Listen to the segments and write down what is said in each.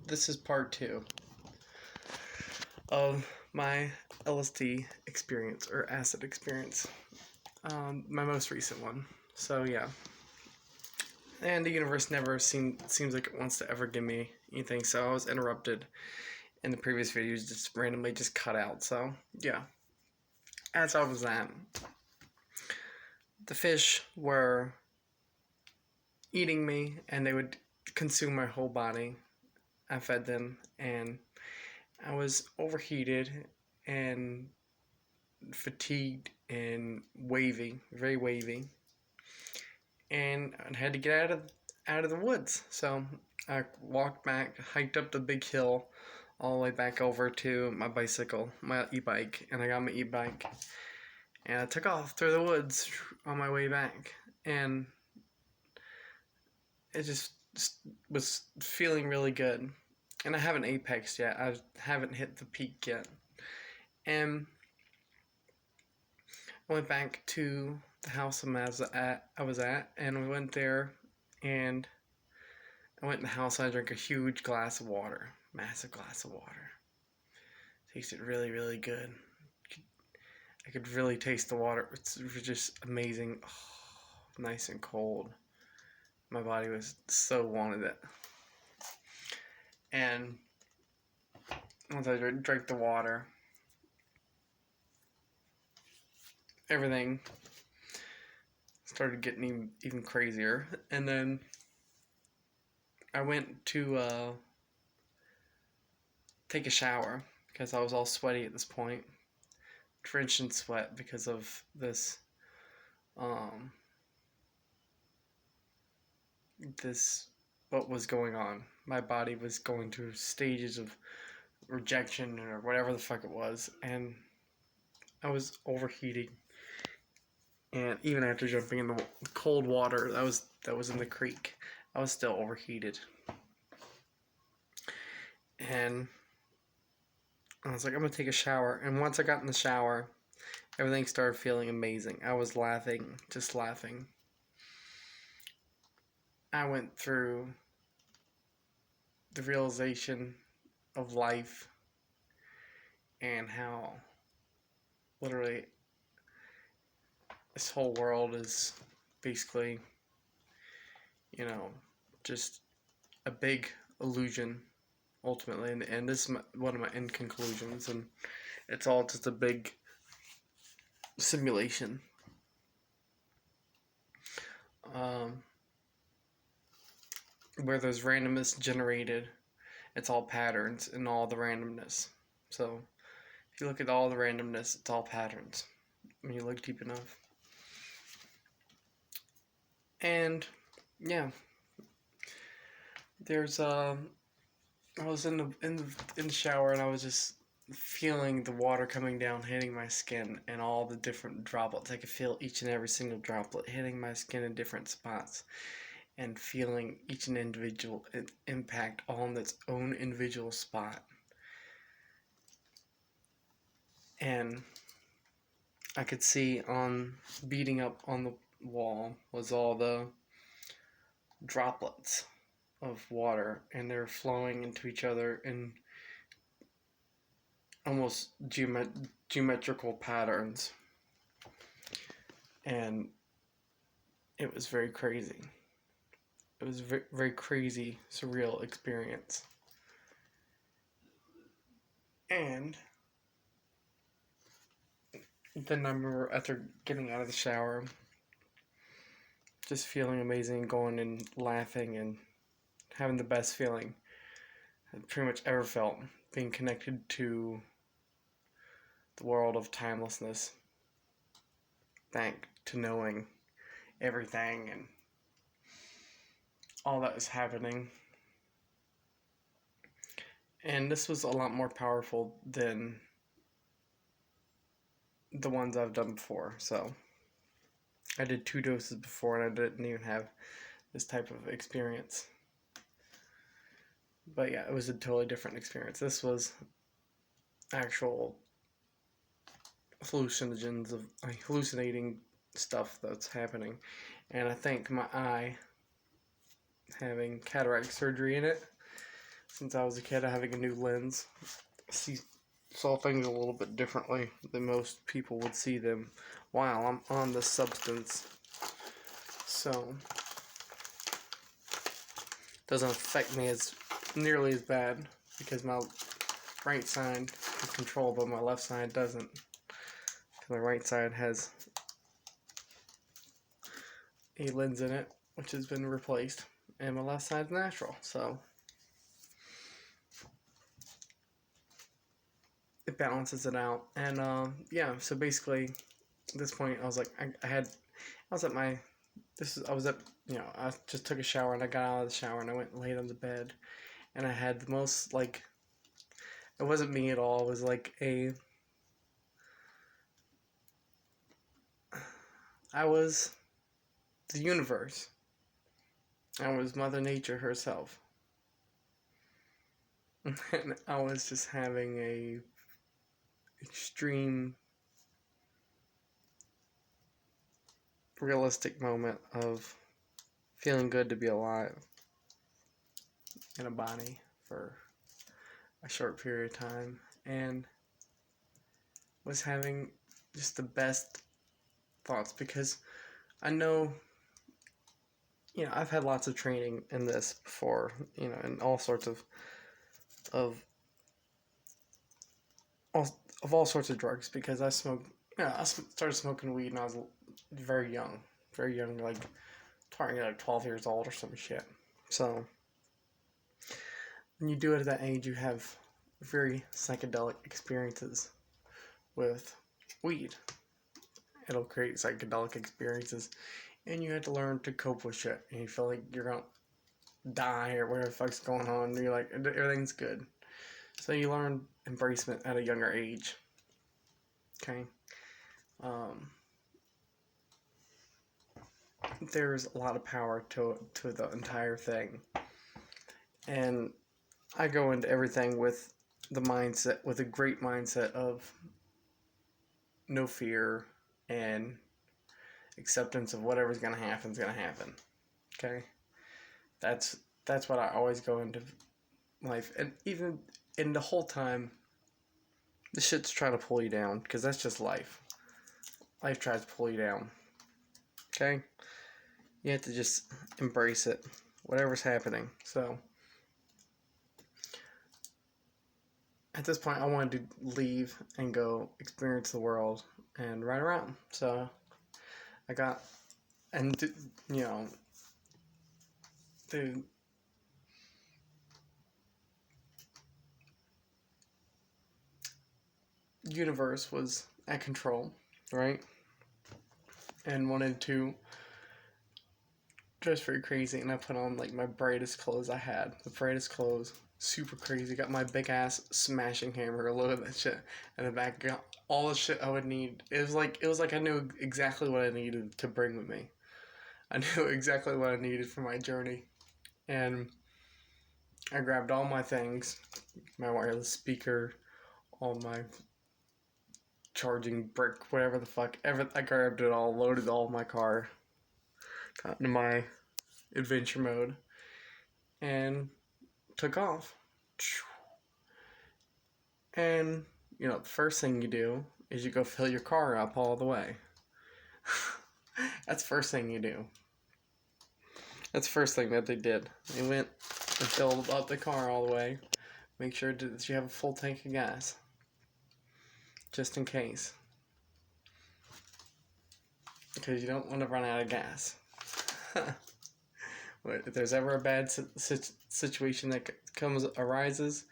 This is part 2 of my LSD experience or acid experience. My most recent one. So yeah. And the universe never seems like it wants to ever give me anything, so I was interrupted in the previous videos, just randomly just cut out. So yeah. As I was at, the fish were eating me and they would consume my whole body. I fed them and I was overheated and fatigued and wavy, very wavy, and I had to get out of the woods. So I walked back, hiked up the big hill, all the way back over to my bicycle, my e-bike, and I got my e-bike, and I took off through the woods on my way back, and it just was feeling really good. And I haven't apexed yet. I haven't hit the peak yet. And I went back to the house I was at, and we went there, and I went in the house and I drank a huge glass of water, massive glass of water. Tasted really, really good. I could really taste the water. It was just amazing. Oh, nice and cold. My body was so wanted it. And once I drank the water, everything started getting even crazier. And then I went to take a shower because I was all sweaty at this point, drenched in sweat because of this what was going on. My body was going through stages of rejection or whatever the fuck it was, and I was overheating. And even after jumping in the cold water that was in the creek, I was still overheated. And I was like, I'm gonna take a shower. And once I got in the shower, everything started feeling amazing. I was laughing, just laughing. I went through the realization of life and how literally this whole world is basically, just a big illusion ultimately in the end. This is one of my end conclusions, and it's all just a big simulation. Where there's randomness generated, it's all patterns in all the randomness. So if you look at all the randomness, it's all patterns when you look deep enough. And yeah, there's I was in the shower, and I was just feeling the water coming down, hitting my skin, and all the different droplets. I could feel each and every single droplet hitting my skin in different spots, and feeling each and individual impact all in its own individual spot. And I could see beating up on the wall was all the droplets of water, and they're flowing into each other in almost geometrical patterns. And it was very crazy. It was a very, very crazy, surreal experience. And then I remember after getting out of the shower, just feeling amazing, going and laughing and having the best feeling I've pretty much ever felt, being connected to the world of timelessness, back to knowing everything and all that is happening. And this was a lot more powerful than the ones I've done before. So I did 2 doses before, and I didn't even have this type of experience. But yeah, it was a totally different experience. This was actual hallucinogens of hallucinating stuff that's happening. And I think my eye having cataract surgery in it since I was a kid, having a new lens. Saw things a little bit differently than most people would see them while I'm on the substance. So doesn't affect me as nearly as bad because my right side is controlled, but my left side doesn't. My right side has a lens in it, which has been replaced, and my left side's natural, so it balances it out. And yeah, so basically, at this point, I was like, I was at my, I was at, I just took a shower and I got out of the shower and I went and laid on the bed, and I had the most like, it wasn't me at all. It was like I was the universe. I was Mother Nature herself. And I was just having a extreme realistic moment of feeling good to be alive in a body for a short period of time, and was having just the best thoughts because I know, I've had lots of training in this before, and all sorts of all, all sorts of drugs because I smoked. I started smoking weed when I was very young, like targeting like 12 years old or some shit. So when you do it at that age, you have very psychedelic experiences with weed. It'll create psychedelic experiences, and you have to learn to cope with shit. And you feel like you're gonna die or whatever the fuck's going on. And you're like, everything's good. So you learn embracement at a younger age. Okay. There's a lot of power to the entire thing, and I go into everything with a great mindset of no fear and acceptance of whatever's gonna happen is gonna happen. Okay, that's what I always go into life, and even in the whole time, the shit's trying to pull you down because that's just life. Life tries to pull you down. Okay, you have to just embrace it, whatever's happening. So at this point, I wanted to leave and go experience the world and ride around. So I got, and the universe was at control, right? And wanted to dress very crazy, and I put on like my brightest clothes I had, the brightest clothes, super crazy. Got my big ass smashing hammer, look at that shit, and the back got all the shit I would need. It was like I knew exactly what I needed to bring with me. I knew exactly what I needed for my journey, and I grabbed all my things, my wireless speaker, all my charging brick, whatever the fuck. I grabbed it all, loaded all my car, got into my adventure mode, and took off. And, the first thing you do is you go fill your car up all the way. That's the first thing you do. That's the first thing that they did. They went and filled up the car all the way. Make sure that you have a full tank of gas. Just in case. Because you don't want to run out of gas. But if there's ever a bad situation that arises,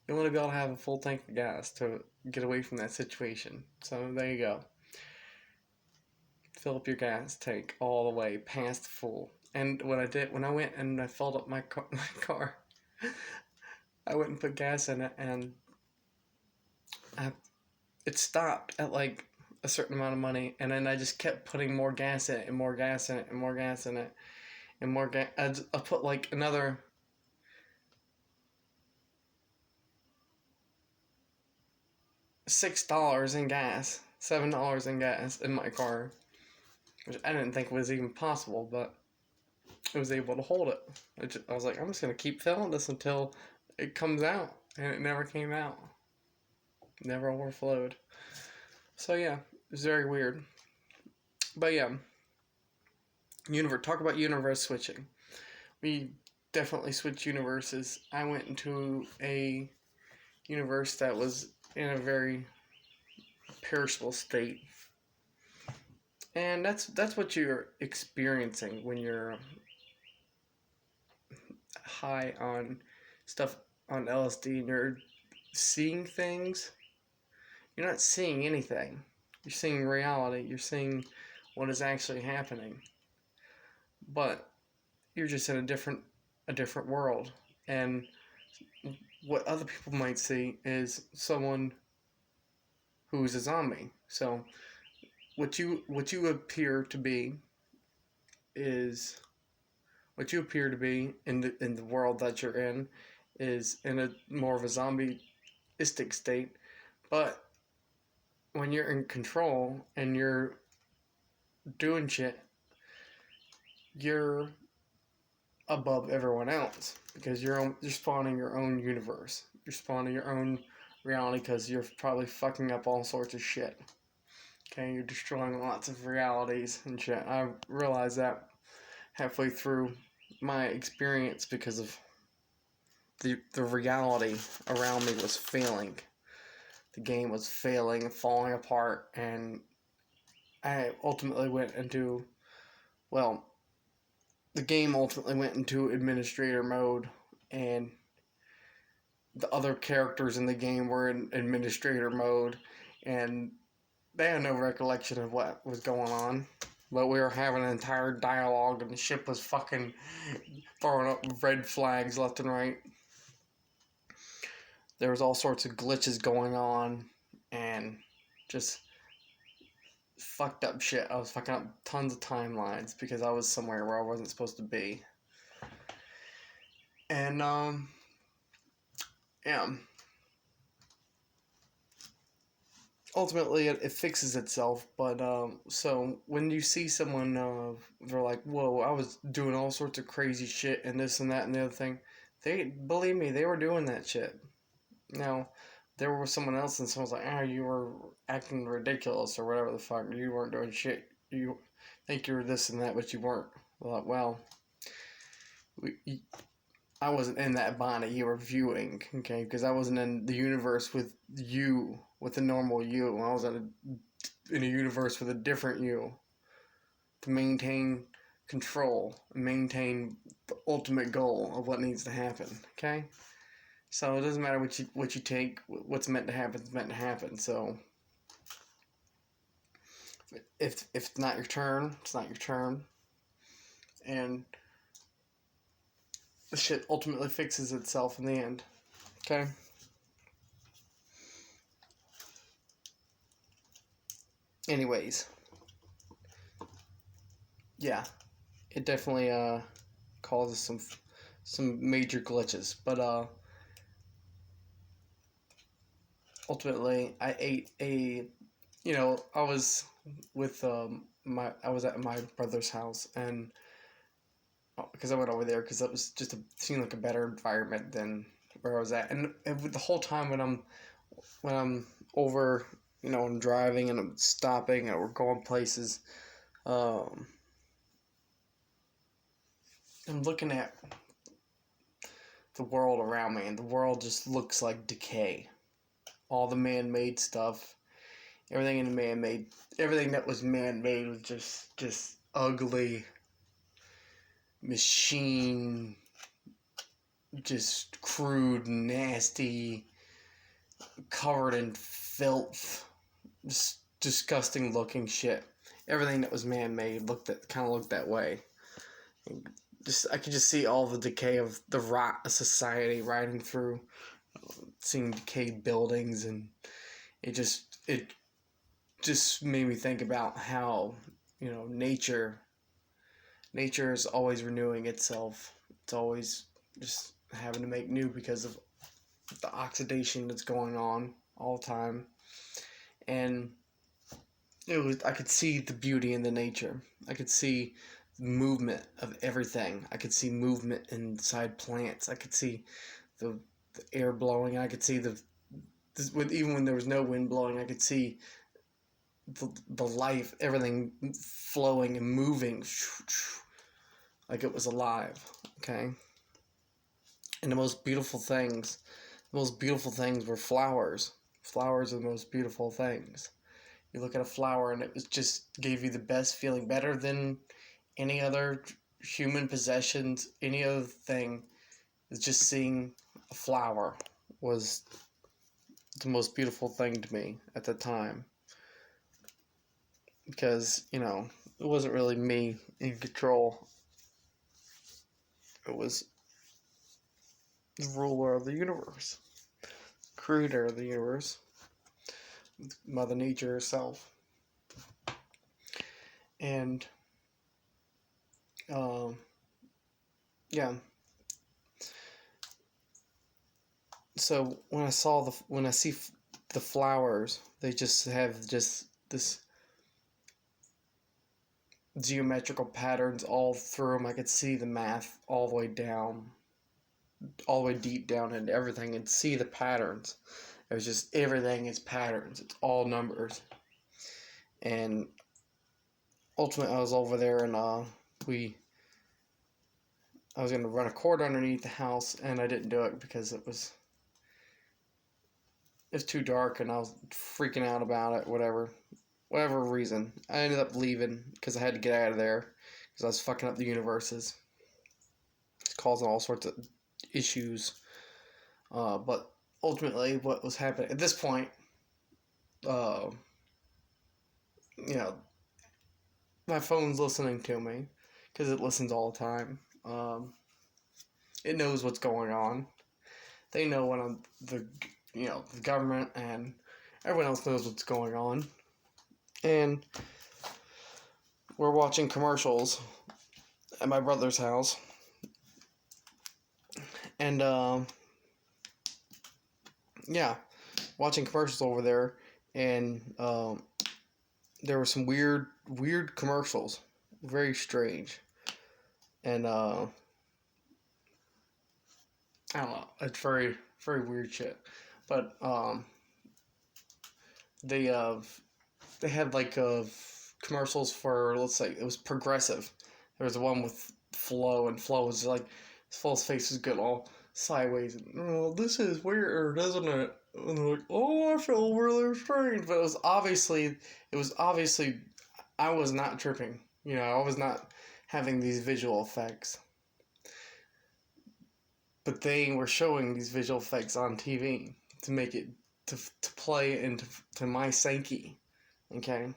you want to be able to have a full tank of gas to get away from that situation. So there you go. Fill up your gas tank all the way past full. And what I did when I went and I filled up my car, I went and put gas in it, and it stopped at like a certain amount of money, and then I just kept putting more gas in it and more gas in it and more gas in it and more gas. I put like another $6 in gas, $7 in gas in my car, which I didn't think was even possible, but I was able to hold it. I was like, I'm just gonna keep filling this until it comes out, and it never came out. Never overflowed. So yeah, it's very weird. But yeah, talk about universe switching. We definitely switched universes. I went into a universe that was in a very perishable state, and that's what you're experiencing when you're high on stuff on LSD and you're seeing things. You're not seeing anything. You're seeing reality. You're seeing what is actually happening, but you're just in a different world. And what other people might see is someone who's a zombie. So what you appear to be is what you appear to be in the world that you're in is in a more of a zombieistic state. But when you're in control and you're doing shit, you're above everyone else because you're spawning your own universe. You're spawning your own reality because you're probably fucking up all sorts of shit. Okay, you're destroying lots of realities and shit. I realized that halfway through my experience because of the reality around me was failing. The game was failing, falling apart, and I ultimately went into, well, the game ultimately went into administrator mode, and the other characters in the game were in administrator mode, and they had no recollection of what was going on. But we were having an entire dialogue, and the ship was fucking throwing up red flags left and right. There was all sorts of glitches going on, and just fucked up shit. I was fucking up tons of timelines because I was somewhere where I wasn't supposed to be. And yeah. Ultimately, it fixes itself. But so when you see someone, they're like, "Whoa, I was doing all sorts of crazy shit and this and that and the other thing." They believe me, they were doing that shit. Now, there was someone else, and someone's like, "Ah, you were acting ridiculous or whatever the fuck. You weren't doing shit. You think you were this and that, but you weren't." Well, we, I wasn't in that body you were viewing, okay? Because I wasn't in the universe with you, with the normal you. I was in a universe with a different you to maintain control, maintain the ultimate goal of what needs to happen, okay? So it doesn't matter what you take. What's meant to happen is meant to happen. So if it's not your turn, it's not your turn, and the shit ultimately fixes itself in the end. Okay. Anyways, yeah, it definitely causes some major glitches, but ultimately I ate a, I was with I was at my brother's house, and because I went over there because it was just seemed like a better environment than where I was at, and the whole time when I'm over, I'm driving and I'm stopping and we're going places, um, I'm looking at the world around me, and the world just looks like decay. All the man-made stuff, everything in the man-made, everything that was man-made was just ugly, machine, just crude, nasty, covered in filth, just disgusting looking shit. Everything that was man-made looked that way. I could just see all the decay of the rot of society riding through, seeing decayed buildings, and it just made me think about how, nature is always renewing itself. It's always just having to make new because of the oxidation that's going on all the time. And I could see the beauty in the nature. I could see the movement of everything. I could see movement inside plants. I could see the the air blowing. I could see even when there was no wind blowing, I could see the life, everything flowing and moving like it was alive. Okay. And the most beautiful things were flowers. Flowers are the most beautiful things. You look at a flower and it was just gave you the best feeling, better than any other human possessions, any other thing. It's just seeing a flower was the most beautiful thing to me at the time. Because, it wasn't really me in control. It was the ruler of the universe, creator of the universe, Mother Nature herself. And, yeah. So when I see the flowers, they just have just this geometrical patterns all through them. I could see the math all the way down, all the way deep down into everything, and see the patterns. It was just everything is patterns. It's all numbers. And ultimately, I was over there, and I was gonna run a cord underneath the house, and I didn't do it because it was too dark, and I was freaking out about it. Whatever reason, I ended up leaving because I had to get out of there because I was fucking up the universes. It's causing all sorts of issues. But ultimately, what was happening at this point, uh, my phone's listening to me because it listens all the time. It knows what's going on. They know when the government and everyone else knows what's going on. And we're watching commercials at my brother's house. And, watching commercials over there. And there were some weird commercials. Very strange. And, I don't know. It's very, very weird shit. But, they had like commercials for, let's say it was Progressive. There was one with Flo, and Flo was like, Flo's face was good all sideways. And, oh, this is weird, isn't it? And they're like, oh, I feel really strange. But it was obviously I was not tripping. I was not having these visual effects. But they were showing these visual effects on TV to make it to play into my psyche, okay?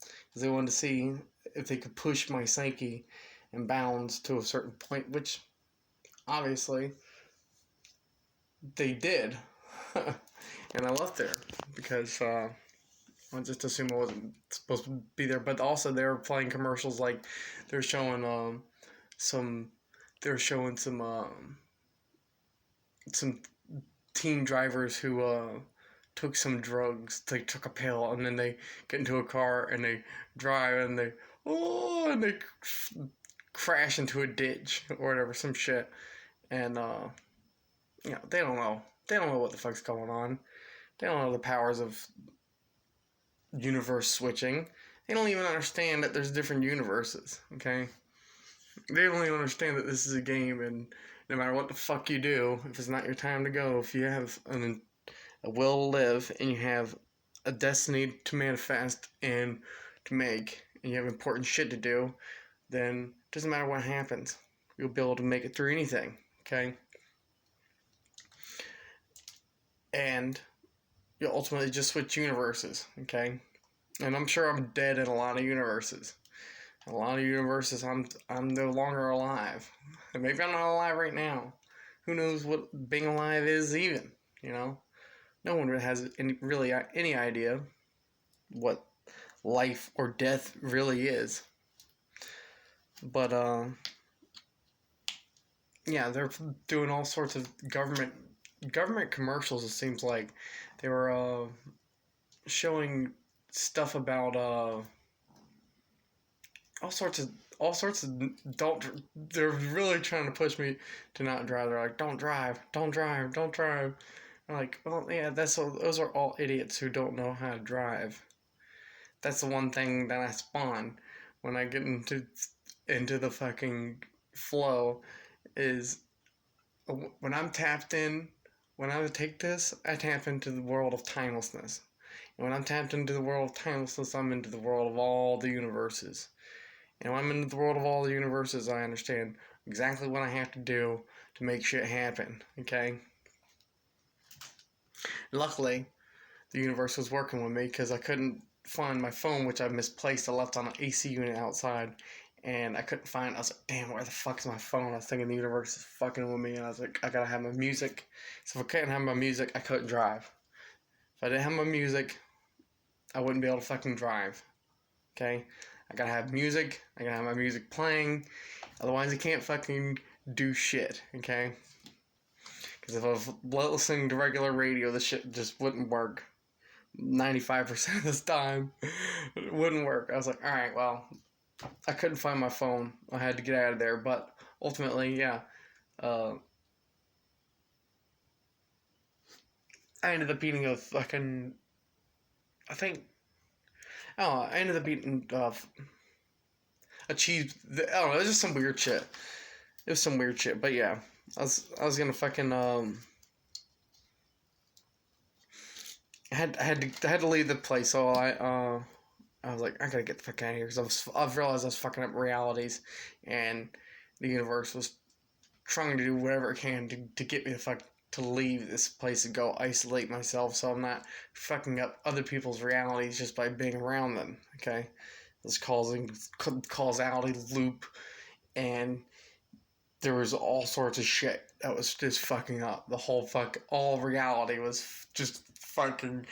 Because they wanted to see if they could push my psyche and bounds to a certain point, which obviously they did. And I left there because I just assumed I wasn't supposed to be there. But also they were playing commercials like they're showing some teen drivers who took some drugs. They took a pill and then they get into a car and they drive and they crash into a ditch or whatever, some shit. And they don't know. They don't know what the fuck's going on. They don't know the powers of universe switching. They don't even understand that there's different universes, okay? They don't even understand that this is a game, and no matter what the fuck you do, if it's not your time to go, if you have a will to live, and you have a destiny to manifest and to make, and you have important shit to do, then it doesn't matter what happens. You'll be able to make it through anything, okay? And you'll ultimately just switch universes, okay? And I'm sure I'm dead in a lot of universes. In a lot of universes, I'm no longer alive. Maybe I'm not alive right now. Who knows what being alive is even, No one has any idea what life or death really is. But, they're doing all sorts of government commercials, it seems like. They were, showing stuff about, all sorts of all sorts of don't. They're really trying to push me to not drive. They're like, don't drive, don't drive, don't drive. I'm like, well, yeah, those are all idiots who don't know how to drive. That's the one thing that I spawn when I get into the fucking flow is when I'm tapped in. When I take this, I tap into the world of timelessness. And when I'm tapped into the world of timelessness, I'm into the world of all the universes. And when I'm into the world of all the universes, I understand exactly what I have to do to make shit happen. Okay? Luckily, the universe was working with me because I couldn't find my phone, which I misplaced. I left on an AC unit outside, and I couldn't find it. I was like, damn, where the fuck's my phone? I was thinking the universe is fucking with me, and I was like, I gotta have my music. So if I couldn't have my music, I couldn't drive. If I didn't have my music, I wouldn't be able to fucking drive. Okay? I gotta have music. I gotta have my music playing. Otherwise, I can't fucking do shit. Okay? Because if I was listening to regular radio, this shit just wouldn't work. 95% of this time, it wouldn't work. I was like, alright, well, I couldn't find my phone. I had to get out of there. But ultimately, yeah. I ended up beating a fucking. I think. Oh, I ended up beating achieved. I don't know. It was just some weird shit. It was some weird shit, but yeah, I was gonna fucking I had to leave the place, so I was like, I gotta get the fuck out of here because I've realized I was fucking up realities, and the universe was trying to do whatever it can to get me the fuck to leave this place and go isolate myself, so I'm not fucking up other people's realities just by being around them. Okay, this causing causality loop, and there was all sorts of shit that was just fucking up. All reality was just fucking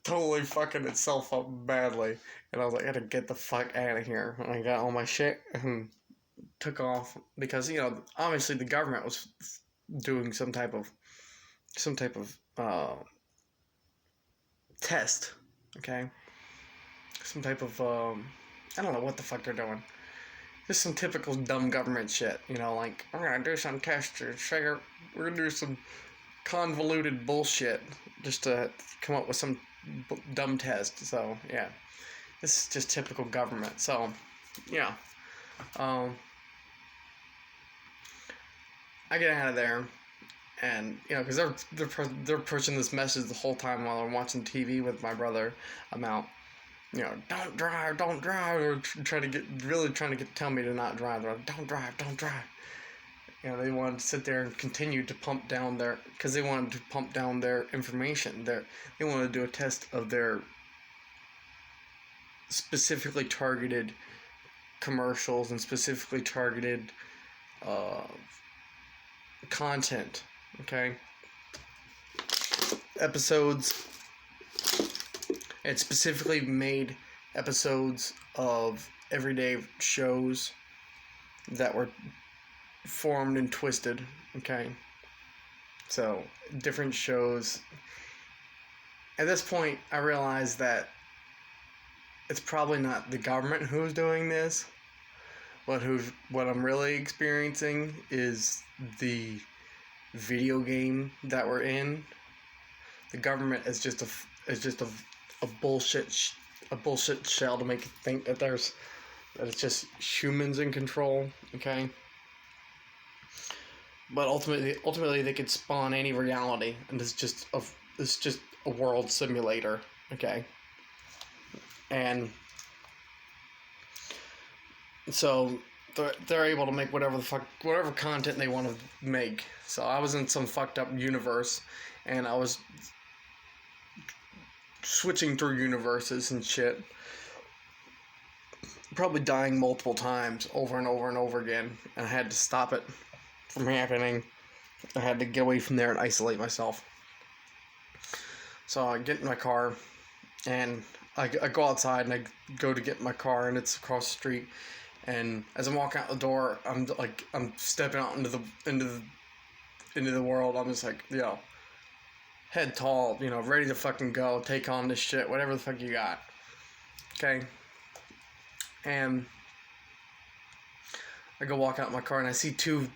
totally fucking itself up badly. And I was like, I gotta get the fuck out of here. And I got all my shit and took off because, obviously the government was doing some type of test, okay? Some type of, I don't know what the fuck they're doing. Just some typical dumb government shit, like, we're gonna do some tests to figure, we're gonna do some convoluted bullshit just to come up with some dumb test. So, yeah. This is just typical government. So, yeah. I get out of there, and, because they're pushing this message the whole time while I'm watching TV with my brother about, don't drive, or trying to tell me to not drive. They're like, don't drive. They wanted to sit there and continue to pump down because they wanted to pump down their information. They wanted to do a test of their specifically targeted commercials and specifically targeted content. Okay, episodes. It specifically made episodes of everyday shows that were formed and twisted. Okay, so different shows. At this point, I realized that it's probably not the government who's doing this, but what I'm really experiencing is the video game that we're in. The government is just a bullshit shell to make you think that it's just humans in control. Okay. But ultimately, they could spawn any reality, and it's just a world simulator. Okay. And so they're able to make whatever content they want to make. So I was in some fucked up universe, and I was switching through universes and shit, probably dying multiple times over and over and over again, and I had to stop it from happening. I had to get away from there and isolate myself. So I get in my car, and I go outside, and I go to get my car, and it's across the street. And as I'm walking out the door, I'm stepping out into the world. I'm just like, head tall, ready to fucking go, take on this shit, whatever the fuck you got. Okay. And I go walk out my car and I see two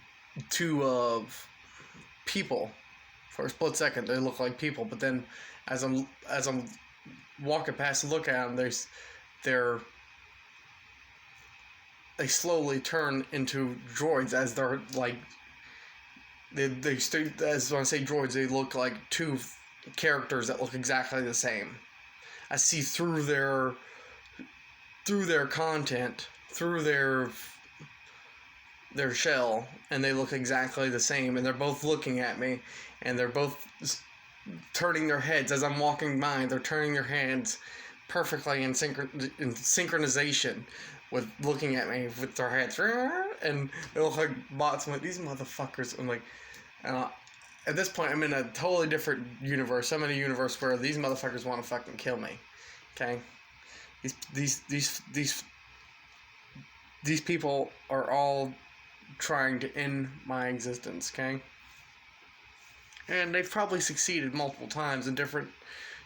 people. For a split second, they look like people, but then as I'm walking past and look at them, they're they slowly turn into droids as they're like as when I say droids, they look like two characters that look exactly the same. I see through their content, through their shell, and they look exactly the same, and they're both looking at me, and they're both turning their heads as I'm walking by. They're turning their heads perfectly in synchronization with looking at me with their heads, and they look like bots. I'm like, these motherfuckers. I'm like, at this point, I'm in a totally different universe. I'm in a universe where these motherfuckers want to fucking kill me. Okay, these people are all trying to end my existence. Okay, and they've probably succeeded multiple times in different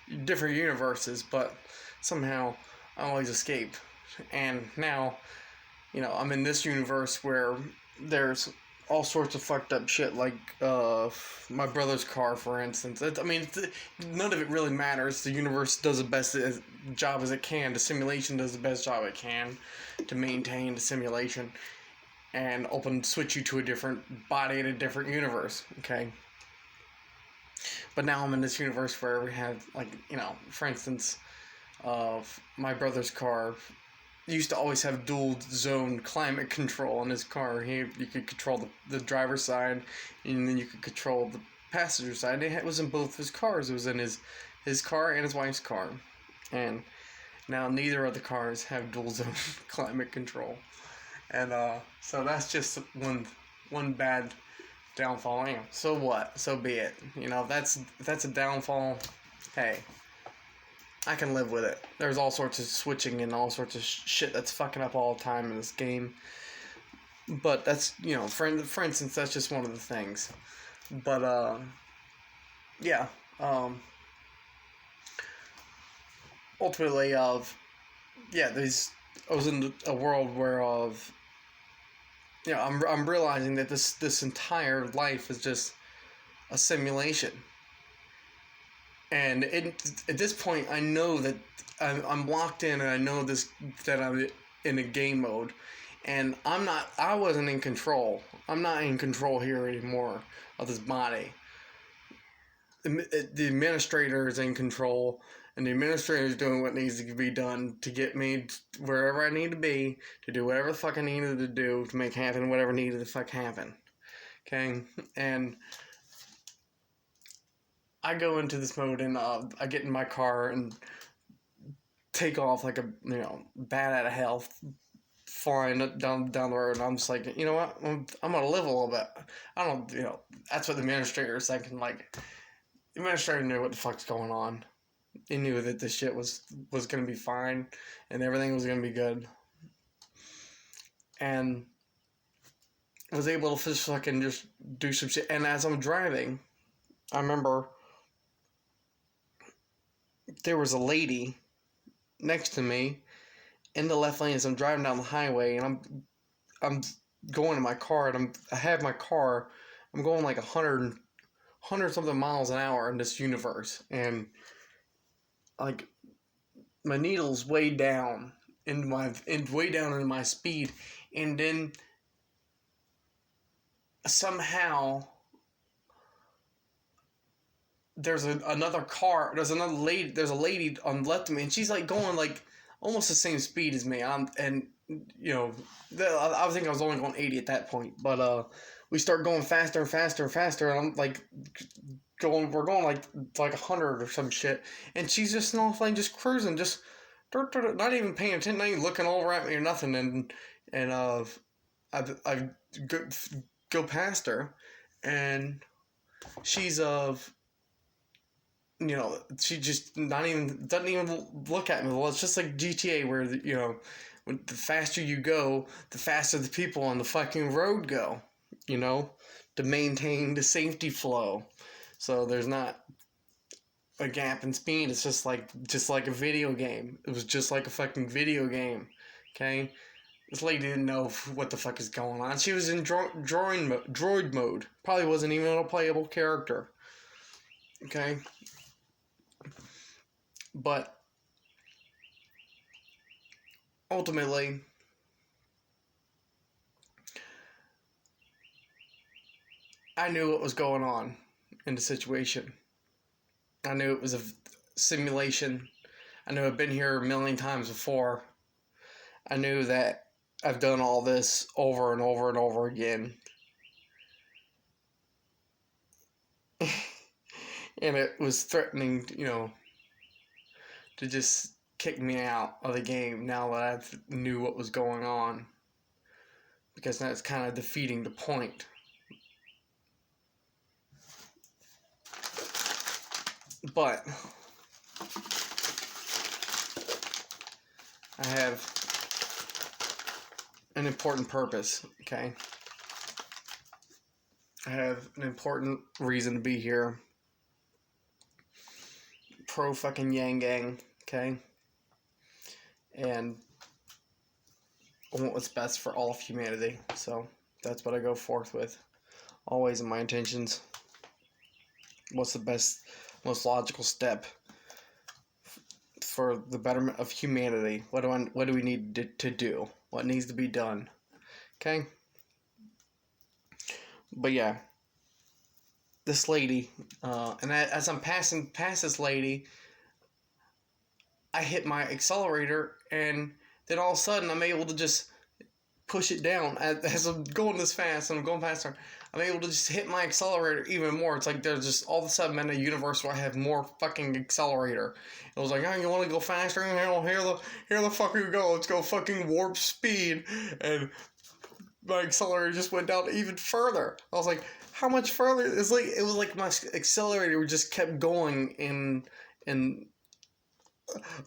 universes, but somehow I always escape. And now, I'm in this universe where there's all sorts of fucked up shit, like my brother's car, for instance. None of it really matters. The universe does the best job as it can. The simulation does the best job it can to maintain the simulation and switch you to a different body in a different universe. Okay. But now I'm in this universe where we have, for instance, my brother's car used to always have dual zone climate control in his car. You could control the driver's side, and then you could control the passenger side. It was in both his cars. It was in his car and his wife's car. And now neither of the cars have dual zone climate control. And so that's just one bad downfall. So what? So be it. If that's a downfall, hey, I can live with it. There's all sorts of switching and all sorts of shit that's fucking up all the time in this game. But that's, for instance, that's just one of the things. But, yeah. Ultimately, I was in a world where I'm realizing that this entire life is just a simulation. And at this point, I know that I'm locked in, and I know that I'm in a game mode, and I wasn't in control. I'm not in control here anymore of this body. The administrator is in control, and the administrator is doing what needs to be done to get me wherever I need to be, to do whatever the fuck I needed to do to make happen whatever needed to fuck happen. Okay? And I go into this mode, and I get in my car and take off like a bat out of hell, flying down the road. And I'm just like, you know what? I'm gonna live a little bit. I don't, that's what the administrator is thinking. Like, the administrator knew what the fuck's going on. He knew that this shit was gonna be fine, and everything was gonna be good. And I was able to just fucking just do some shit. And as I'm driving, I remember there was a lady next to me in the left lane as I'm driving down the highway, and I'm going in my car, and I have my car. I'm going like 100 something miles an hour in this universe, and like my needle's way down into my speed, and then somehow there's another car. There's a lady on the left of me, and she's like going like almost the same speed as me. I think I was only going 80 at that point, but we start going faster and faster and faster, and I'm like we're going like 100 or some shit, and she's just in off lane, just cruising, just not even paying attention, not even looking over at me or nothing, and I go past her, and she's she just doesn't even look at me. Well, it's just like GTA, where when the faster you go, the faster the people on the fucking road go. To maintain the safety flow, so there's not a gap in speed. It's just like a video game. It was just like a fucking video game. Okay, This lady didn't know what the fuck is going on. She was in droid mode. Probably wasn't even a playable character. Okay? But ultimately, I knew what was going on in the situation. I knew it was a simulation. I knew I've been here a million times before. I knew that I've done all this over and over and over again. And it was threatening, to just kick me out of the game now that I knew what was going on. Because that's kind of defeating the point. But I have an important purpose, okay? I have an important reason to be here. Pro fucking Yang Gang, okay? And I want what's best for all of humanity. So that's what I go forth with. Always in my intentions. What's the best, most logical step for the betterment of humanity? What do we need to do? What needs to be done? Okay? But yeah. This lady, and as I'm passing past this lady, I hit my accelerator, and then all of a sudden I'm able to just push it down. As I'm going this fast and I'm going past her, I'm able to just hit my accelerator even more. It's like there's just all of a sudden I'm in a universe where I have more fucking accelerator. It was like, oh, you want to go faster? Here the fuck we go. Let's go fucking warp speed. And my accelerator just went down even further. I was like, how much further? It was like my accelerator just kept going in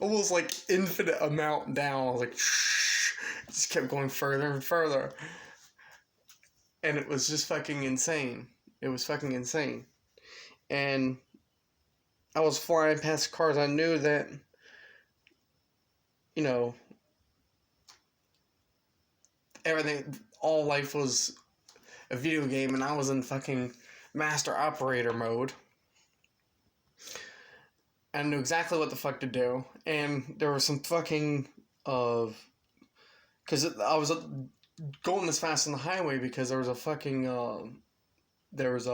almost like infinite amount down. I was like, shh, just kept going further and further, and it was just fucking insane. It was fucking insane, and I was flying past cars. I knew that, everything, all life was a video game, and I was in fucking master operator mode. I knew exactly what the fuck to do, and there was some fucking because I was going this fast on the highway because there was a fucking there was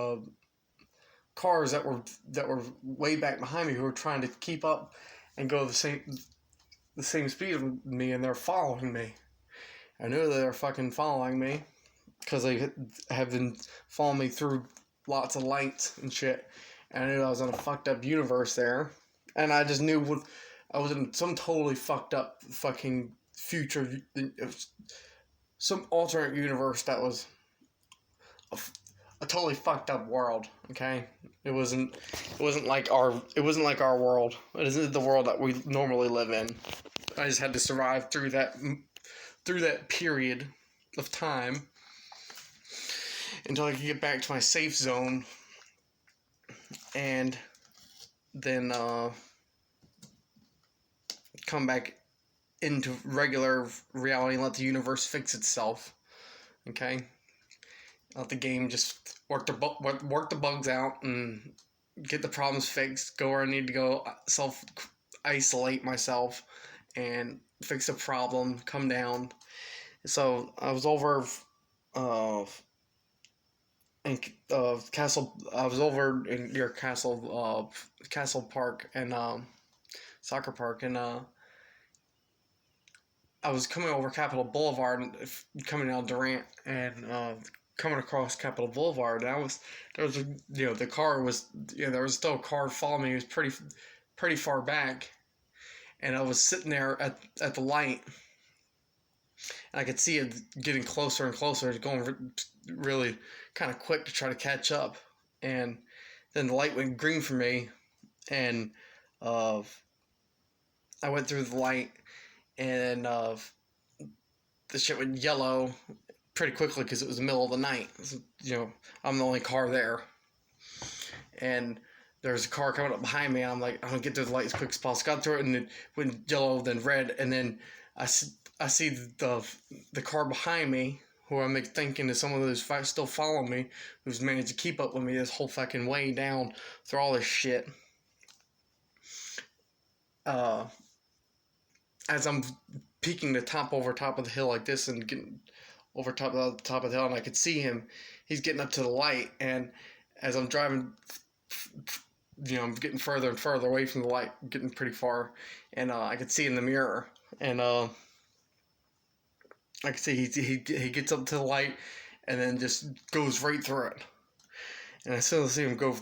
cars that were way back behind me who were trying to keep up and go the same speed as me, and they're following me. I knew they were fucking following me because they have been following me through lots of lights and shit. And I knew I was in a fucked up universe there. And I just knew I was in some totally fucked up fucking future, some alternate universe that was a totally fucked up world. Okay, it wasn't like our world. It isn't the world that we normally live in. I just had to survive through that period of time until I could get back to my safe zone, and then come back into regular reality and let the universe fix itself. Okay? Let the game just work the bugs out and get the problems fixed. Go where I need to go. Self-isolate myself and fix a problem. Come down. So I was over in Castle. I was over in near Castle Park and Soccer Park, and I was coming over Capitol Boulevard, coming down Durant, and coming across Capitol Boulevard, and the car was, there was still a car following me. It was pretty far back, and I was sitting there at the light, and I could see it getting closer and closer. It was going really kind of quick to try to catch up, and then the light went green for me, and I went through the light, and the shit went yellow pretty quickly because it was the middle of the night. I'm the only car there, and there's a car coming up behind me. And I'm like, I'm gonna get through the light as quick as possible. Got through it, and it went yellow, then red, and then I see the car behind me, who I'm thinking is someone who's still following me, who's managed to keep up with me this whole fucking way down through all this shit. Uh, as I'm peeking the top over top of the hill like this and getting over top of the hill, and I could see him. He's getting up to the light, and as I'm driving, I'm getting further and further away from the light, getting pretty far, and I could see in the mirror, and I can see he gets up to the light, and then just goes right through it. And as soon as I see him go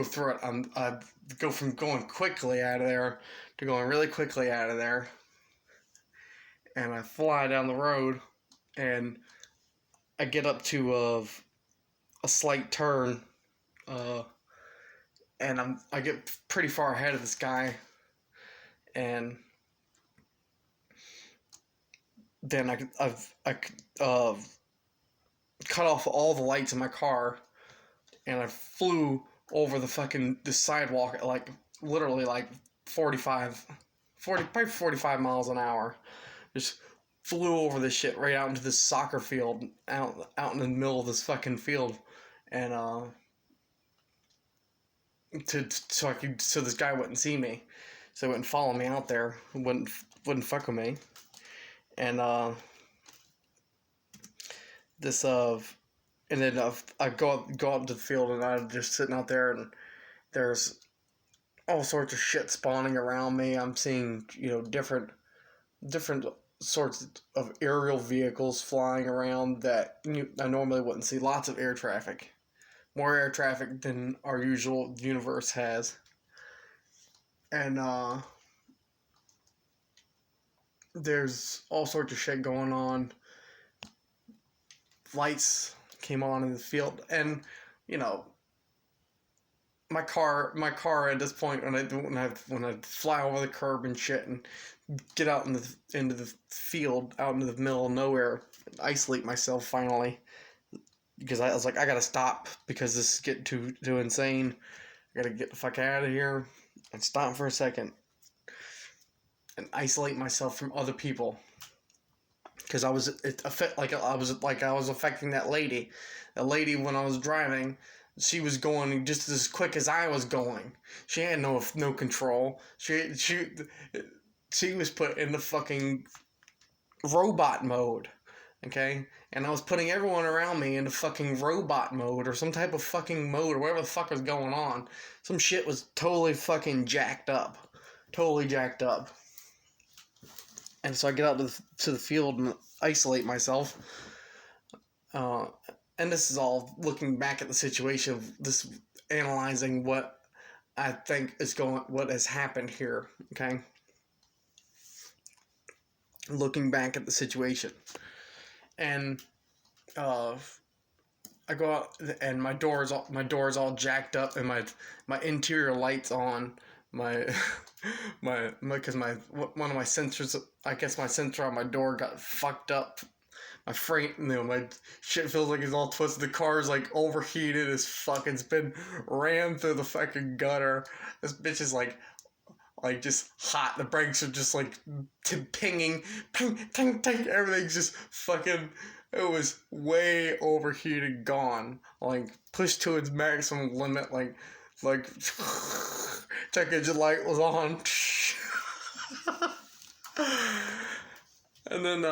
through it, I go from going quickly out of there to going really quickly out of there, and I fly down the road, and I get up to a slight turn, and I get pretty far ahead of this guy, and then I cut off all the lights in my car, and I flew over the sidewalk at like literally like 45 miles an hour. Just flew over this shit right out into this soccer field, out in the middle of this fucking field, and so this guy wouldn't see me, so he wouldn't follow me out there, wouldn't fuck with me, and this and then I go up to the field, and I'm just sitting out there, and there's all sorts of shit spawning around me. I'm seeing different sorts of aerial vehicles flying around that I normally wouldn't see. Lots of air traffic, more air traffic than our usual universe has, and there's all sorts of shit going on. Lights came on in the field, and my car at this point, when I fly over the curb and shit and get out into the field, out into the middle of nowhere, isolate myself finally, because I was like, I gotta stop, because this is getting too insane. I gotta get the fuck out of here and stop for a second and isolate myself from other people, because I was affecting that lady. The lady, when I was driving, she was going just as quick as I was going. She had no control. She was put in the fucking robot mode, okay? And I was putting everyone around me into fucking robot mode, or some type of fucking mode, or whatever the fuck was going on. Some shit was totally fucking jacked up. Totally jacked up. And so I get out to the field and isolate myself. And this is all looking back at the situation, this analyzing what I think what has happened here, okay? Looking back at the situation. And I go out, and my door's all jacked up, and my interior lights on. Because one of my sensors, I guess my sensor on my door got fucked up. My frame, my shit feels like it's all twisted. The car's like overheated as fuck. It's been rammed through the fucking gutter. This bitch is like just hot. The brakes are just like pinging, ping, ting, ting. Everything's just fucking. It was way overheated, gone. Like pushed to its maximum limit. Like check engine light was on. And then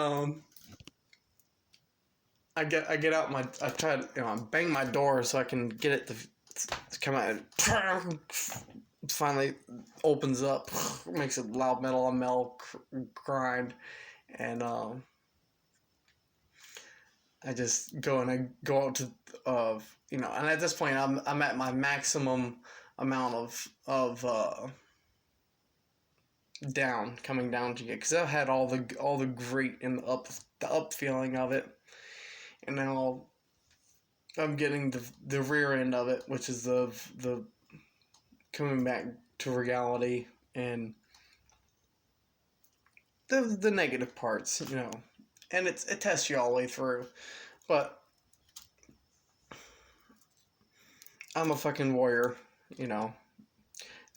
I get out I try to bang my door so I can get it to come out. And finally opens up, makes a loud metal on metal grind, and I just go out to and at this point I'm at my maximum amount of coming down to get, because I've had all the great and the up feeling of it, and now I'm getting the rear end of it, which is the coming back to reality and the negative parts, and it tests you all the way through, but I'm a fucking warrior, and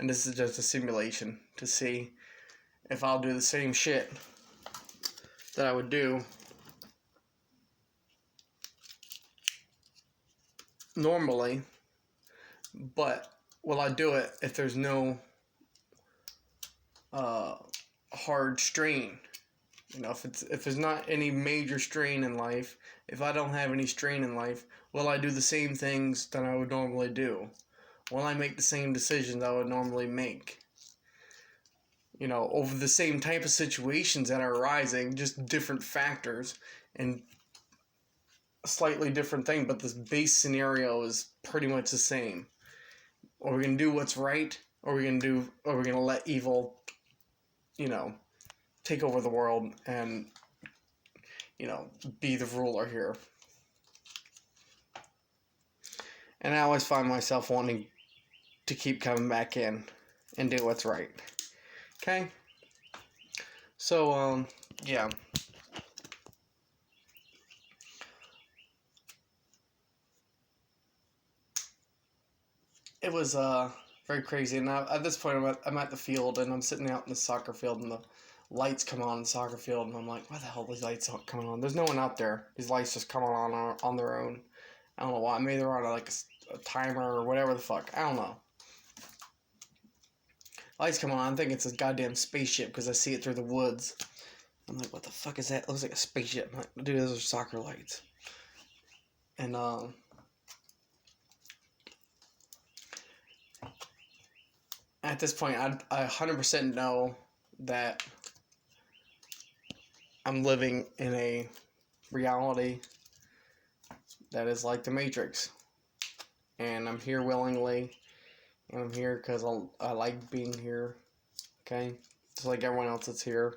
this is just a simulation to see if I'll do the same shit that I would do normally, but will I do it if there's no uh, hard strain? You know, if there's not any major strain in life, if I don't have any strain in life, will I do the same things that I would normally do? Will I make the same decisions I would normally make? You know, over the same type of situations that are arising, just different factors and a slightly different thing, but the base scenario is pretty much the same. Are we gonna do what's right, or are we gonna let evil, you know, take over the world and, you know, be the ruler here? And I always find myself wanting to keep coming back in and do what's right. Okay? So, yeah. It was, very crazy. And at this point, I'm at the field, and I'm sitting out in the soccer field, and the lights come on in the soccer field, and I'm like, why the hell are these lights coming on? There's no one out there. These lights just come on their own. I don't know why. Maybe they're on a timer or whatever the fuck. I don't know. Lights come on. I'm thinking it's a goddamn spaceship because I see it through the woods. I'm like, what the fuck is that? It looks like a spaceship. I'm like, dude, those are soccer lights. And at this point, I 100% know that I'm living in a reality that is like the Matrix. And I'm here willingly. And I'm here because I like being here. Okay? Just like everyone else that's here.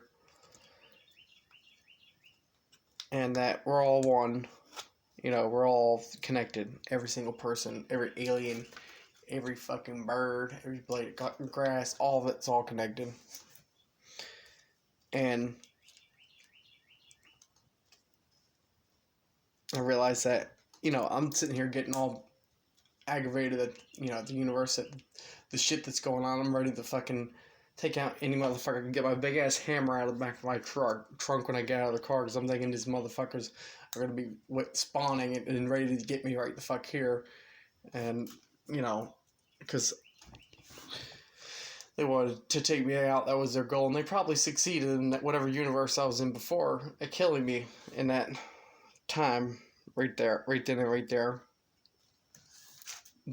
And that we're all one. You know, we're all connected. Every single person, every alien, every fucking bird, every blade of grass, all of it's all connected. And I realized that, you know, I'm sitting here getting all aggravated at, you know, the universe, at the shit that's going on. I'm ready to fucking take out any motherfucker. I can get my big ass hammer out of the back of my trunk when I get out of the car, because I'm thinking these motherfuckers are going to be spawning and ready to get me right the fuck here. And, you know, because they wanted to take me out. That was their goal. And they probably succeeded in that whatever universe I was in before at killing me in that time. Right there. Right then and right there.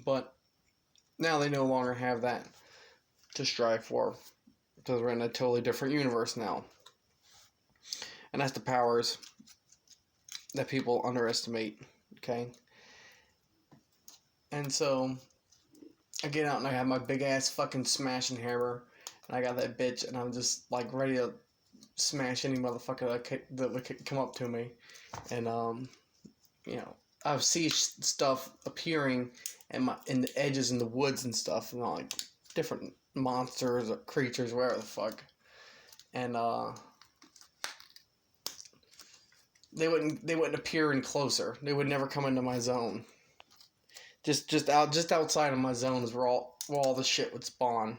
But now they no longer have that to strive for. Because we're in a totally different universe now. And that's the powers that people underestimate. Okay? And so I get out and I have my big ass fucking smashing hammer. And I got that bitch, and I'm just like ready to smash any motherfucker that would come up to me. And you know, I see stuff appearing in the edges in the woods and stuff, and like different monsters or creatures, whatever the fuck. And they wouldn't appear any closer. They would never come into my zone. Just outside of my zone is where all the shit would spawn.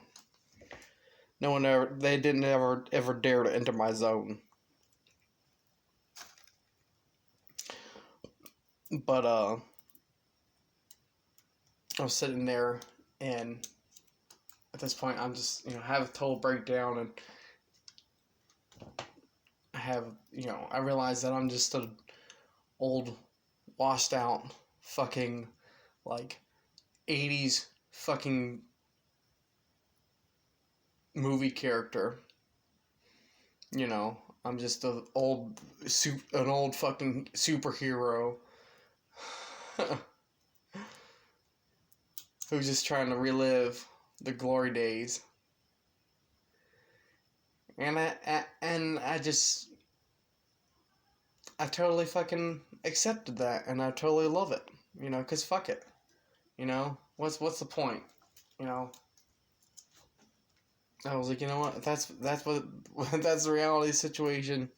They didn't ever dare to enter my zone. But I was sitting there, and at this point I'm just, you know, have a total breakdown, and I realize that I'm just an old, washed out, fucking, like, 80s fucking movie character. You know, I'm just an old fucking superhero who's just trying to relive the glory days. And I totally fucking accepted that, and I totally love it. You know, 'cause fuck it. You know, what's the point? You know, I was like, you know what? That's what that's the reality situation.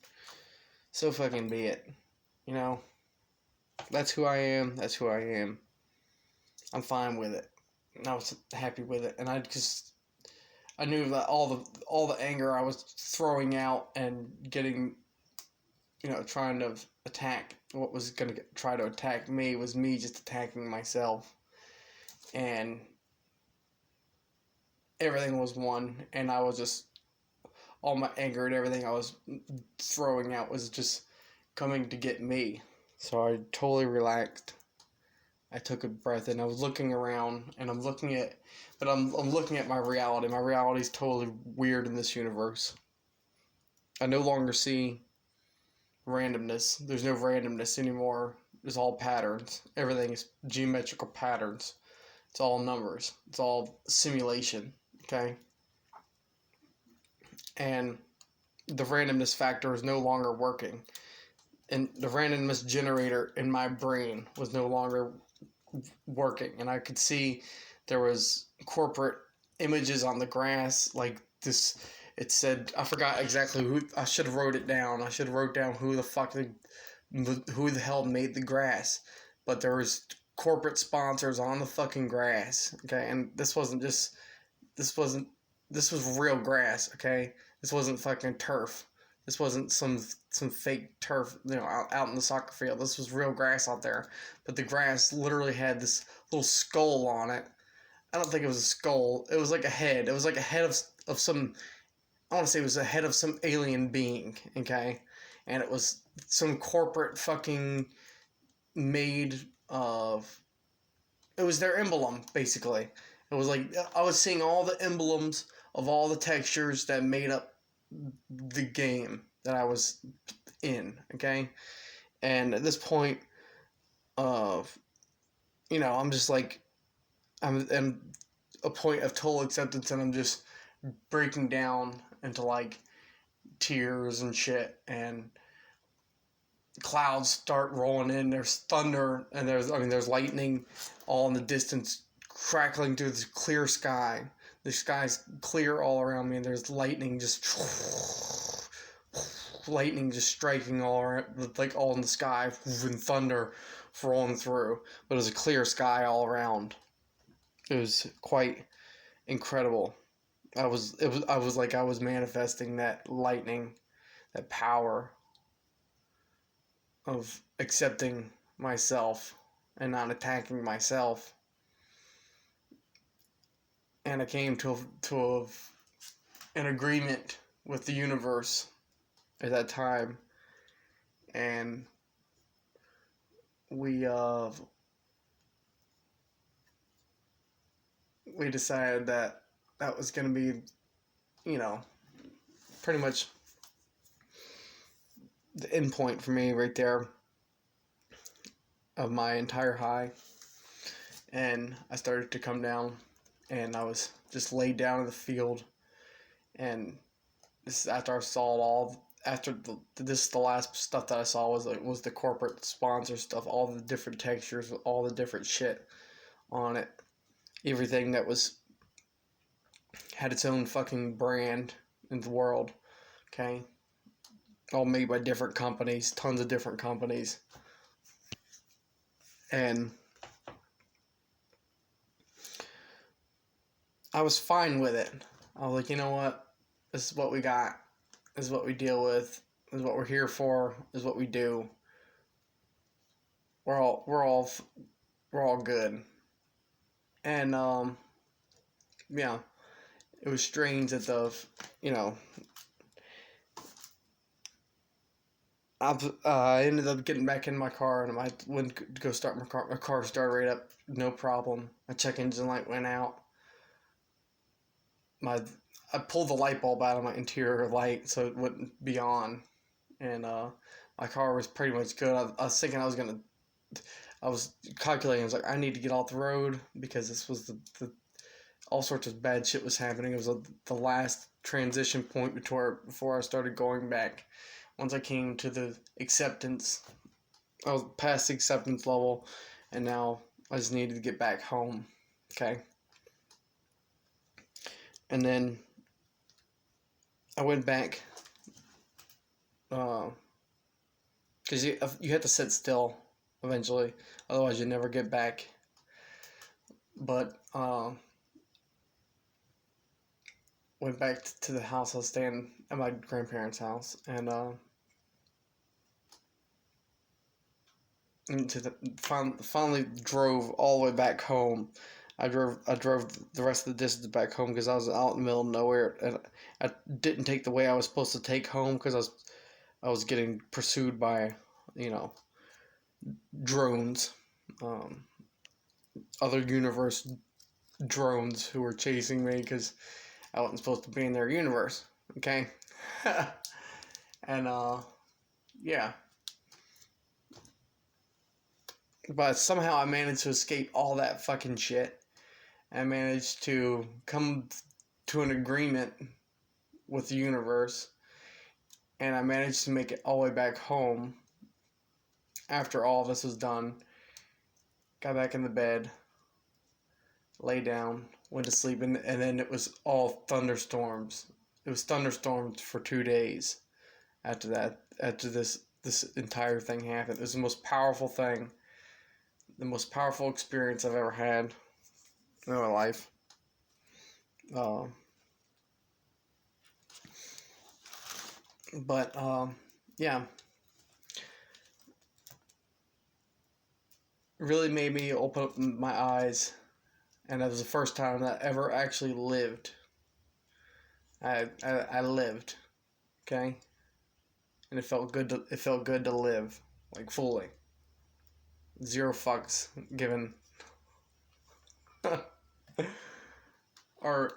So fucking be it. You know, that's who I am. That's who I am. I'm fine with it. And I was happy with it, and I knew that all the anger I was throwing out and getting trying to attack what was going to try to attack me was me just attacking myself. And everything was one. And I was just, all my anger and everything I was throwing out was just coming to get me. So I totally relaxed. I took a breath and I was looking around and I'm looking at, but I'm looking at my reality. My reality is totally weird in this universe. I no longer see randomness. There's no randomness anymore. It's all patterns. Everything is geometrical patterns. It's all numbers. It's all simulation. Okay? And the randomness factor is no longer working. And the randomness generator in my brain was no longer working. And I could see there was corporate images on the grass like this. It said, I forgot exactly who. I should have wrote it down. I should have wrote down who the hell made the grass. But there was corporate sponsors on the fucking grass. Okay, and this was real grass. Okay, this wasn't fucking turf. This wasn't some fake turf, out in the soccer field. This was real grass out there. But the grass literally had this little skull on it. I don't think it was a skull. It was like a head. It was like a head of some, I want to say it was a head of some alien being, okay? And it was some corporate fucking made of, it was their emblem, basically. It was like, I was seeing all the emblems of all the textures that made up the game that I was in, okay? And at this point, I'm just like, I'm a point of total acceptance, and I'm just breaking down into like tears and shit, and clouds start rolling in. There's thunder, and there's lightning all in the distance, crackling through this clear sky. The sky's clear all around me, and there's lightning just striking all around, like all in the sky, and thunder rolling through. But it was a clear sky all around. It was quite incredible. I was like I was manifesting that lightning, that power of accepting myself and not attacking myself. And I came to an agreement with the universe at that time, and we decided that was going to be, pretty much the end point for me right there of my entire high. And I started to come down, and I was just laid down in the field. And this is after I saw it all. After the last stuff that I saw was the corporate sponsor stuff, all the different textures, all the different shit on it, everything that had its own fucking brand in the world. Okay, all made by different companies, tons of different companies, and I was fine with it. I was like, you know what? This is what we got. This is what we deal with. This is what we're here for. This is what we do. We're all good. And yeah, it was strange that I ended up getting back in my car, and I went to go start my car. My car started right up, no problem. My check engine light went out. I pulled the light bulb out of my interior light so it wouldn't be on, and my car was pretty much good. I was thinking I was calculating. I was like, I need to get off the road because this was the all sorts of bad shit was happening. It was the last transition point before I started going back. Once I came to the acceptance, I was past the acceptance level, and now I just needed to get back home. Okay. And then I went back, because you have to sit still eventually, otherwise you never get back. But went back to the house. I was staying at my grandparents' house, and into the finally drove all the way back home. I drove the rest of the distance back home because I was out in the middle of nowhere, and I didn't take the way I was supposed to take home because I was getting pursued by, you know, drones, um, other universe drones who were chasing me because I wasn't supposed to be in their universe. Okay, and yeah, but somehow I managed to escape all that fucking shit. I managed to come to an agreement with the universe, and I managed to make it all the way back home after all this was done. Got back in the bed, lay down, went to sleep, and then it was all thunderstorms. It was thunderstorms for 2 days after that. After this entire thing happened, it was the most powerful thing, the most powerful experience I've ever had in my life. Uh, but yeah, really made me open up my eyes, and that was the first time that I ever actually lived. I lived, okay, and it felt good. It felt good to live, like fully, zero fucks given, or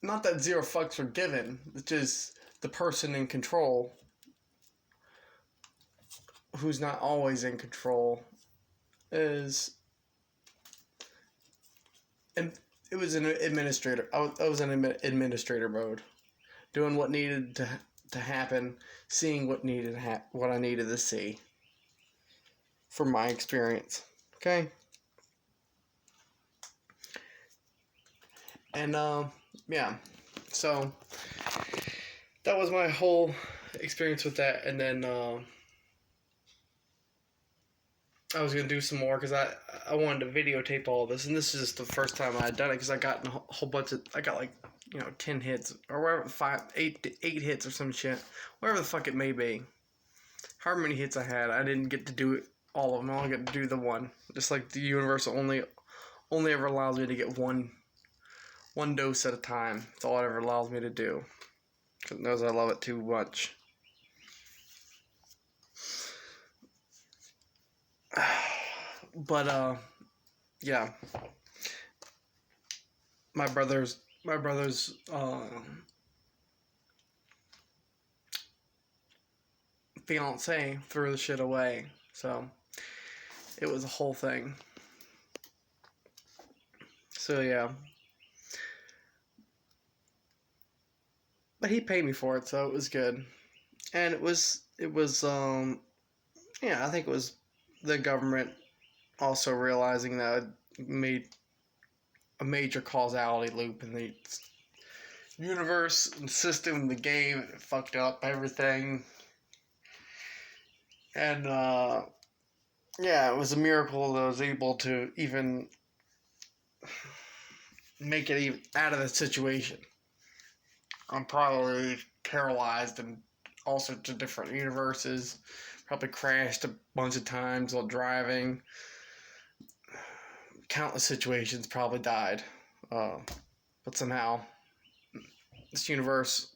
not that zero fucks were given. It's just the person in control, who's not always in control, is, and it was an administrator. I was in administrator mode, doing what needed to happen, seeing what I needed to see from my experience. Okay, and yeah, so that was my whole experience with that, and then I was gonna do some more because I wanted to videotape all this, and this is just the first time I had done it because I got a whole bunch of, I got like 10 hits or whatever, 8 hits or some shit, whatever the fuck it may be. However many hits I had, I didn't get to do it all of them. I only got to do the one. Just like the universe only ever allows me to get one dose at a time. That's all it ever allows me to do. Because it knows I love it too much. But yeah, my brother's fiance threw the shit away, so it was a whole thing. So yeah, but he paid me for it, so it was good, and it was yeah, I think it was the government also realizing that it made a major causality loop in the universe and system, the game. It fucked up everything, and yeah, it was a miracle that I was able to even make it even out of the situation. I'm probably paralyzed in all sorts of different universes. Probably crashed a bunch of times while driving. Countless situations, probably died. But somehow, this universe,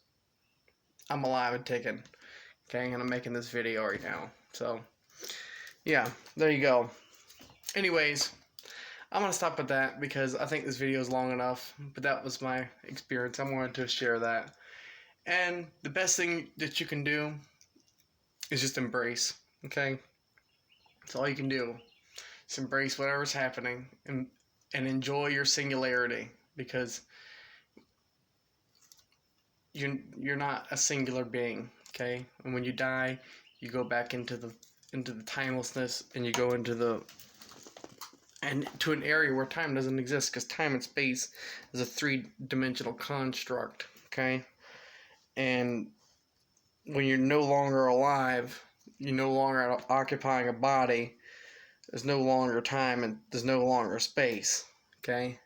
I'm alive and ticking. Okay, and I'm making this video right now. So, yeah, there you go. Anyways, I'm going to stop at that because I think this video is long enough. But that was my experience. I wanted to share that. And the best thing that you can do is just embrace. Okay? That's all you can do. Just embrace whatever's happening and enjoy your singularity, because you're not a singular being, okay? And when you die, you go back into the timelessness, and you go into to an area where time doesn't exist, because time and space is a three-dimensional construct, okay? And when you're no longer alive, you're no longer occupying a body, there's no longer time and there's no longer space, okay?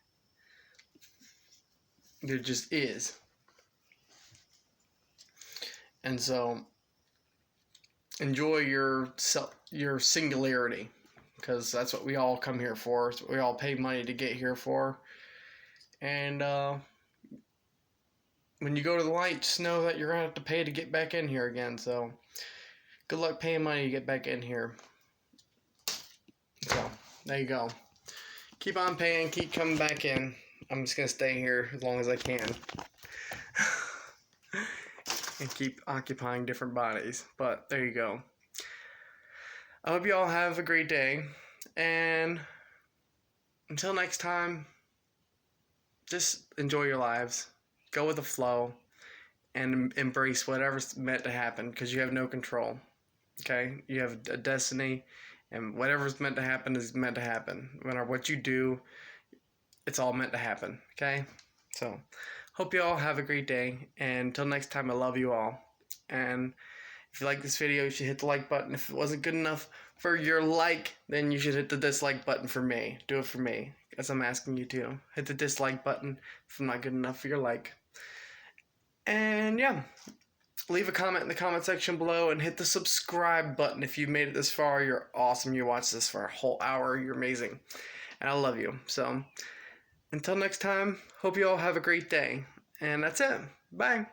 There just is. And so enjoy your singularity, because that's what we all come here for. It's what we all pay money to get here for. And when you go to the light, just know that you're gonna have to pay to get back in here again. So good luck paying money to get back in here. So there you go. Keep on paying, keep coming back in. I'm just gonna stay here as long as I can. And keep occupying different bodies. But there you go. I hope you all have a great day. And until next time, just enjoy your lives. Go with the flow and embrace whatever's meant to happen, because you have no control. Okay? You have a destiny, and whatever's meant to happen is meant to happen. No matter what you do, it's all meant to happen. Okay? So, hope you all have a great day. And until next time, I love you all. And if you like this video, you should hit the like button. If it wasn't good enough for your like, then you should hit the dislike button for me. Do it for me, as I'm asking you to. Hit the dislike button if I'm not good enough for your like. And yeah, leave a comment in the comment section below, and hit the subscribe button if you made it this far. You're awesome. You watched this for a whole hour. You're amazing. And I love you. So until next time, hope you all have a great day. And that's it. Bye.